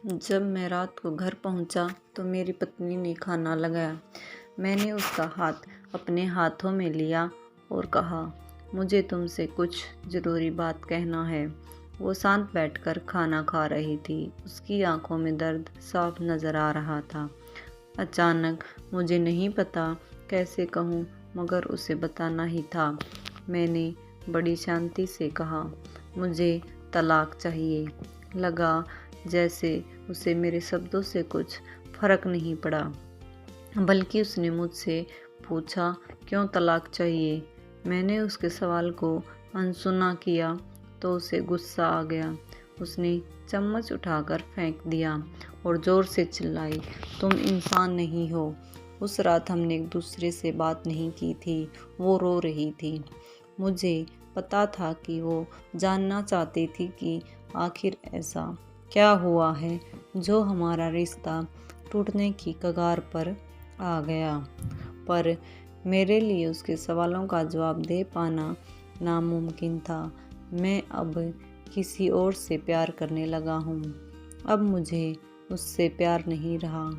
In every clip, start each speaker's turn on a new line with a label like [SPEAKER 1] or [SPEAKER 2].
[SPEAKER 1] जब मैं रात को घर पहुंचा तो मेरी पत्नी ने खाना लगाया। मैंने उसका हाथ अपने हाथों में लिया और कहा, मुझे तुमसे कुछ ज़रूरी बात कहना है। वो शांत बैठकर खाना खा रही थी। उसकी आंखों में दर्द साफ नज़र आ रहा था। अचानक मुझे नहीं पता कैसे कहूँ, मगर उसे बताना ही था। मैंने बड़ी शांति से कहा, मुझे तलाक चाहिए। लगा जैसे उसे मेरे शब्दों से कुछ फर्क नहीं पड़ा, बल्कि उसने मुझसे पूछा, क्यों तलाक चाहिए। मैंने उसके सवाल को अनसुना किया तो उसे गुस्सा आ गया। उसने चम्मच उठाकर फेंक दिया और ज़ोर से चिल्लाई, तुम इंसान नहीं हो। उस रात हमने एक दूसरे से बात नहीं की थी। वो रो रही थी। मुझे पता था कि वो जानना चाहती थी कि आखिर ऐसा क्या हुआ है जो हमारा रिश्ता टूटने की कगार पर आ गया। पर मेरे लिए उसके सवालों का जवाब दे पाना नामुमकिन था। मैं अब किसी और से प्यार करने लगा हूँ। अब मुझे उससे प्यार नहीं रहा।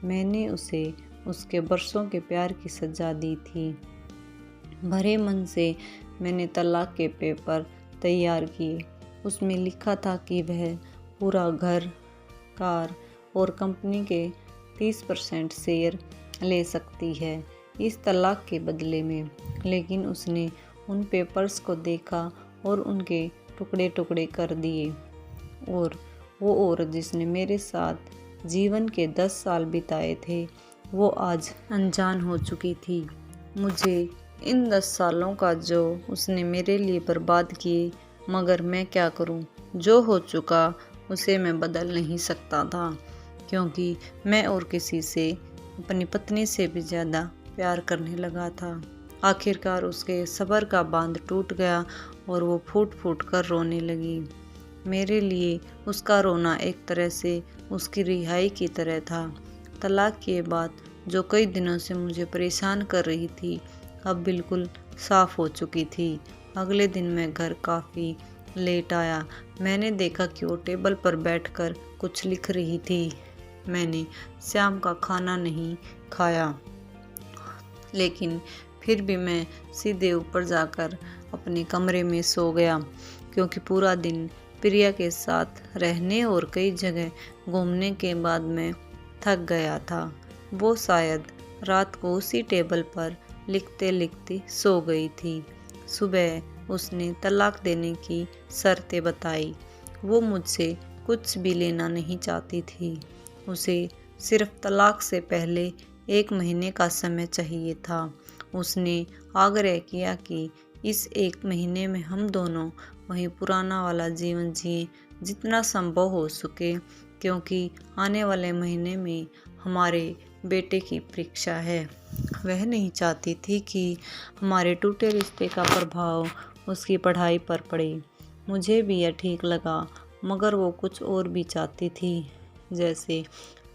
[SPEAKER 1] मैंने उसे उसके बरसों के प्यार की सजा दी थी। भरे मन से मैंने तलाक के पेपर तैयार किए। उसमें लिखा था कि वह पूरा घर, कार और कंपनी के 30% शेयर ले सकती है इस तलाक के बदले में। लेकिन उसने उन पेपर्स को देखा और उनके टुकड़े टुकड़े कर दिए। और वो औरत जिसने मेरे साथ जीवन के 10 साल बिताए थे, वो आज अनजान हो चुकी थी। मुझे इन 10 सालों का जो उसने मेरे लिए बर्बाद किए, मगर मैं क्या करूं? जो हो चुका उसे मैं बदल नहीं सकता था, क्योंकि मैं और किसी से अपनी पत्नी से भी ज़्यादा प्यार करने लगा था। आखिरकार उसके सब्र का बांध टूट गया और वो फूट फूट कर रोने लगी। मेरे लिए उसका रोना एक तरह से उसकी रिहाई की तरह था। तलाक के बाद जो कई दिनों से मुझे परेशान कर रही थी, अब बिल्कुल साफ हो चुकी थी। अगले दिन मैं घर काफ़ी लेट आया। मैंने देखा कि वो टेबल पर बैठकर कुछ लिख रही थी। मैंने शाम का खाना नहीं खाया, लेकिन फिर भी मैं सीधे ऊपर जाकर अपने कमरे में सो गया, क्योंकि पूरा दिन प्रिया के साथ रहने और कई जगह घूमने के बाद मैं थक गया था। वो शायद रात को उसी टेबल पर लिखते लिखते सो गई थी। सुबह उसने तलाक देने की शर्तें बताई। वो मुझसे कुछ भी लेना नहीं चाहती थी। उसे सिर्फ तलाक से पहले 1 महीने का समय चाहिए था। उसने आग्रह किया कि इस 1 महीने में हम दोनों वही पुराना वाला जीवन जिए जितना संभव हो सके, क्योंकि आने वाले महीने में हमारे बेटे की परीक्षा है। वह नहीं चाहती थी कि हमारे टूटे रिश्ते का प्रभाव उसकी पढ़ाई पर पड़े। मुझे भी यह ठीक लगा, मगर वो कुछ और भी चाहती थी। जैसे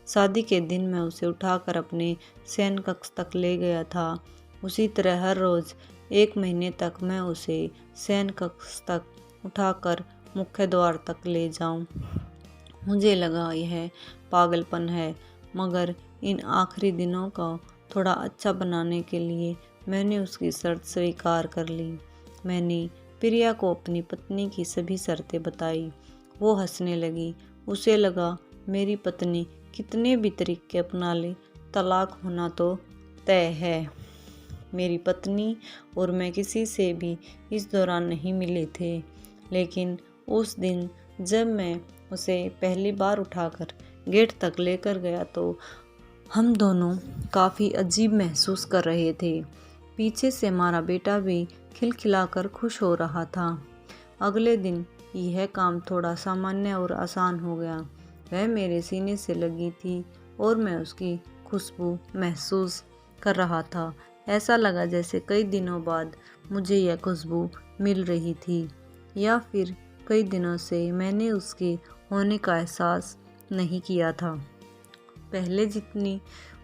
[SPEAKER 1] शादी के दिन मैं उसे उठाकर अपने शयन कक्ष तक ले गया था, उसी तरह हर रोज़ 1 महीने तक मैं उसे शयन कक्ष तक उठाकर मुख्य द्वार तक ले जाऊं। मुझे लगा यह पागलपन है, मगर इन आखिरी दिनों को थोड़ा अच्छा बनाने के लिए मैंने उसकी शर्त स्वीकार कर ली। मैंने प्रिया को अपनी पत्नी की सभी शर्तें बताई। वो हंसने लगी। उसे लगा मेरी पत्नी कितने भी तरीके अपना ले, तलाक होना तो तय है। मेरी पत्नी और मैं किसी से भी इस दौरान नहीं मिले थे, लेकिन उस दिन जब मैं उसे पहली बार उठाकर गेट तक लेकर गया तो हम दोनों काफ़ी अजीब महसूस कर रहे थे। पीछे से हमारा बेटा भी खिलखिलाकर खुश हो रहा था। अगले दिन यह काम थोड़ा सामान्य और आसान हो गया। वह मेरे सीने से लगी थी और मैं उसकी खुशबू महसूस कर रहा था। ऐसा लगा जैसे कई दिनों बाद मुझे यह खुशबू मिल रही थी, या फिर कई दिनों से मैंने उसके होने का एहसास नहीं किया था। पहले जितनी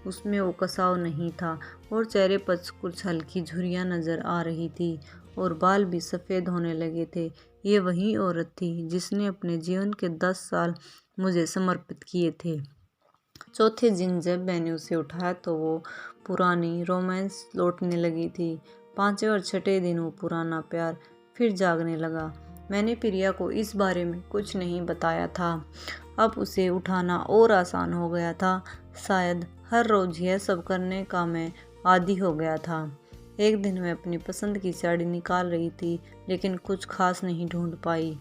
[SPEAKER 1] उसमें वो कसाव नहीं था और चेहरे पर कुछ हल्की झुर्रियाँ नज़र आ रही थी और बाल भी सफ़ेद होने लगे थे। ये वही औरत थी जिसने अपने जीवन के 10 साल मुझे समर्पित किए थे। चौथे दिन जब मैंने उसे उठाया तो वो पुरानी रोमांस लौटने लगी थी। पांचवें और छठे दिन वो पुराना प्यार फिर जागने लगा। मैंने प्रिया को इस बारे में कुछ नहीं बताया था। अब उसे उठाना और आसान हो गया था। शायद हर रोज यह सब करने का मैं आदी हो गया था। एक दिन मैं अपनी पसंद की साड़ी निकाल रही थी, लेकिन कुछ खास नहीं ढूंढ पाई।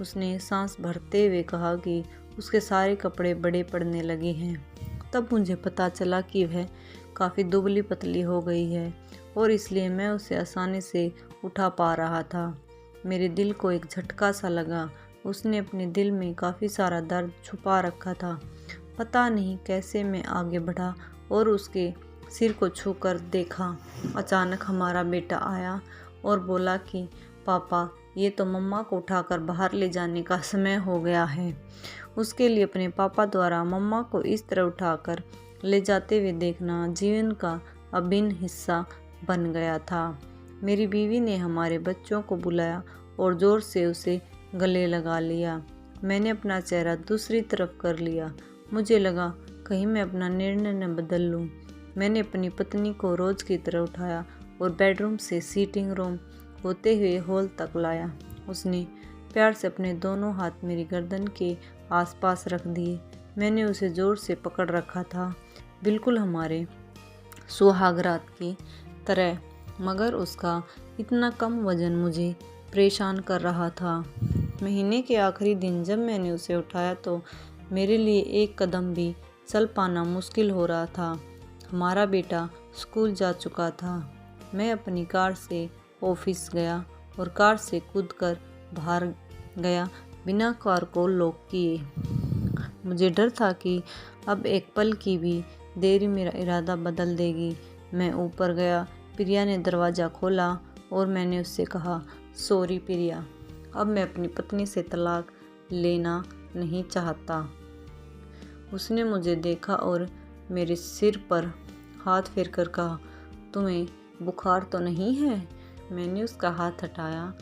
[SPEAKER 1] उसने सांस भरते हुए कहा कि उसके सारे कपड़े बड़े पड़ने लगे हैं। तब मुझे पता चला कि वह काफ़ी दुबली पतली हो गई है और इसलिए मैं उसे आसानी से उठा पा रहा था। मेरे दिल को एक झटका सा लगा। उसने अपने दिल में काफ़ी सारा दर्द छुपा रखा था। पता नहीं कैसे मैं आगे बढ़ा और उसके सिर को छूकर देखा। अचानक हमारा बेटा आया और बोला कि पापा, ये तो मम्मा को उठाकर बाहर ले जाने का समय हो गया है। उसके लिए अपने पापा द्वारा मम्मा को इस तरह उठाकर ले जाते हुए देखना जीवन का अभिन्न हिस्सा बन गया था। मेरी बीवी ने हमारे बच्चों को बुलाया और ज़ोर से उसे गले लगा लिया। मैंने अपना चेहरा दूसरी तरफ कर लिया। मुझे लगा कहीं मैं अपना निर्णय न बदल लूं। मैंने अपनी पत्नी को रोज़ की तरह उठाया और बेडरूम से सीटिंग रूम होते हुए हॉल तक लाया। उसने प्यार से अपने दोनों हाथ मेरी गर्दन के आसपास रख दिए। मैंने उसे ज़ोर से पकड़ रखा था, बिल्कुल हमारे सुहागरात की तरह, मगर उसका इतना कम वजन मुझे परेशान कर रहा था। महीने के आखिरी दिन जब मैंने उसे उठाया तो मेरे लिए एक कदम भी चल पाना मुश्किल हो रहा था। हमारा बेटा स्कूल जा चुका था। मैं अपनी कार से ऑफिस गया और कार से कूदकर बाहर गया बिना कार को लॉक किए। मुझे डर था कि अब एक पल की भी देरी मेरा इरादा बदल देगी। मैं ऊपर गया। प्रिया ने दरवाज़ा खोला और मैंने उससे कहा, सॉरी प्रिया, अब मैं अपनी पत्नी से तलाक लेना नहीं चाहता। उसने मुझे देखा और मेरे सिर पर हाथ फेरकर कहा, तुम्हें बुखार तो नहीं है? मैंने उसका हाथ हटाया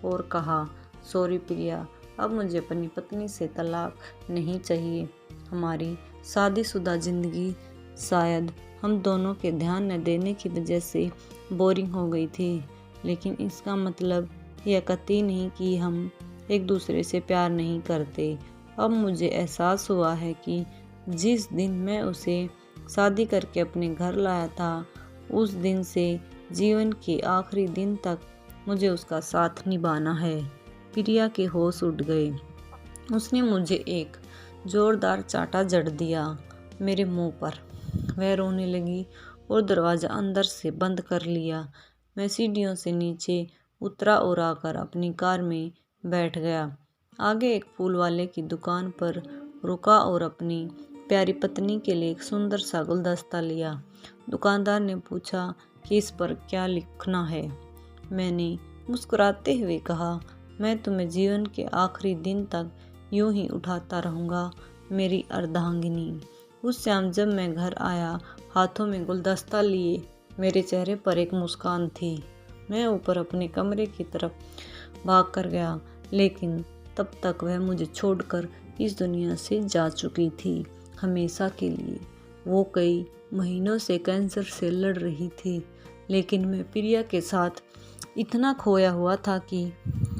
[SPEAKER 1] और कहा, सॉरी प्रिया, अब मुझे अपनी पत्नी से तलाक नहीं चाहिए। हमारी शादीशुदा ज़िंदगी शायद हम दोनों के ध्यान न देने की वजह से बोरिंग हो गई थी, लेकिन इसका मतलब यह कतई नहीं कि हम एक दूसरे से प्यार नहीं करते। अब मुझे एहसास हुआ है कि जिस दिन मैं उसे शादी करके अपने घर लाया था, उस दिन से जीवन के आखिरी दिन तक मुझे उसका साथ निभाना है। प्रिया के होश उड़ गए। उसने मुझे एक जोरदार चांटा जड़ दिया मेरे मुंह पर। वह रोने लगी और दरवाज़ा अंदर से बंद कर लिया। मैं सीढ़ियों से नीचे उतरा और आकर अपनी कार में बैठ गया। आगे एक फूल वाले की दुकान पर रुका और अपनी प्यारी पत्नी के लिए एक सुंदर सा गुलदस्ता लिया। दुकानदार ने पूछा कि इस पर क्या लिखना है। मैंने मुस्कुराते हुए कहा, मैं तुम्हें जीवन के आखिरी दिन तक यूं ही उठाता रहूँगा, मेरी अर्धांगिनी। उस शाम जब मैं घर आया, हाथों में गुलदस्ता लिए, मेरे चेहरे पर एक मुस्कान थी। मैं ऊपर अपने कमरे की तरफ भाग कर गया, लेकिन तब तक वह मुझे छोड़कर इस दुनिया से जा चुकी थी, हमेशा के लिए। वो कई महीनों से कैंसर से लड़ रही थी, लेकिन मैं प्रिया के साथ इतना खोया हुआ था कि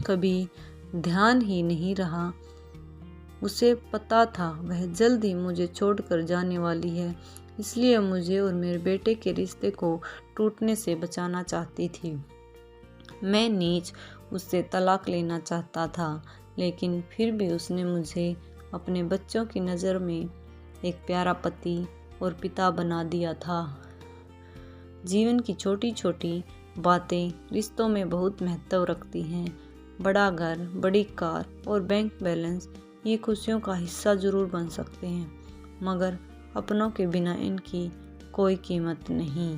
[SPEAKER 1] कभी ध्यान ही नहीं रहा। उसे पता था वह जल्द ही मुझे छोड़कर जाने वाली है, इसलिए मुझे और मेरे बेटे के रिश्ते को टूटने से बचाना चाहती थी। मैं नीच उससे तलाक लेना चाहता था, लेकिन फिर भी उसने मुझे अपने बच्चों की नज़र में एक प्यारा पति और पिता बना दिया था। जीवन की छोटी छोटी बातें रिश्तों में बहुत महत्व रखती हैं। बड़ा घर, बड़ी कार और बैंक बैलेंस ये खुशियों का हिस्सा जरूर बन सकते हैं, मगर अपनों के बिना इनकी कोई कीमत नहीं।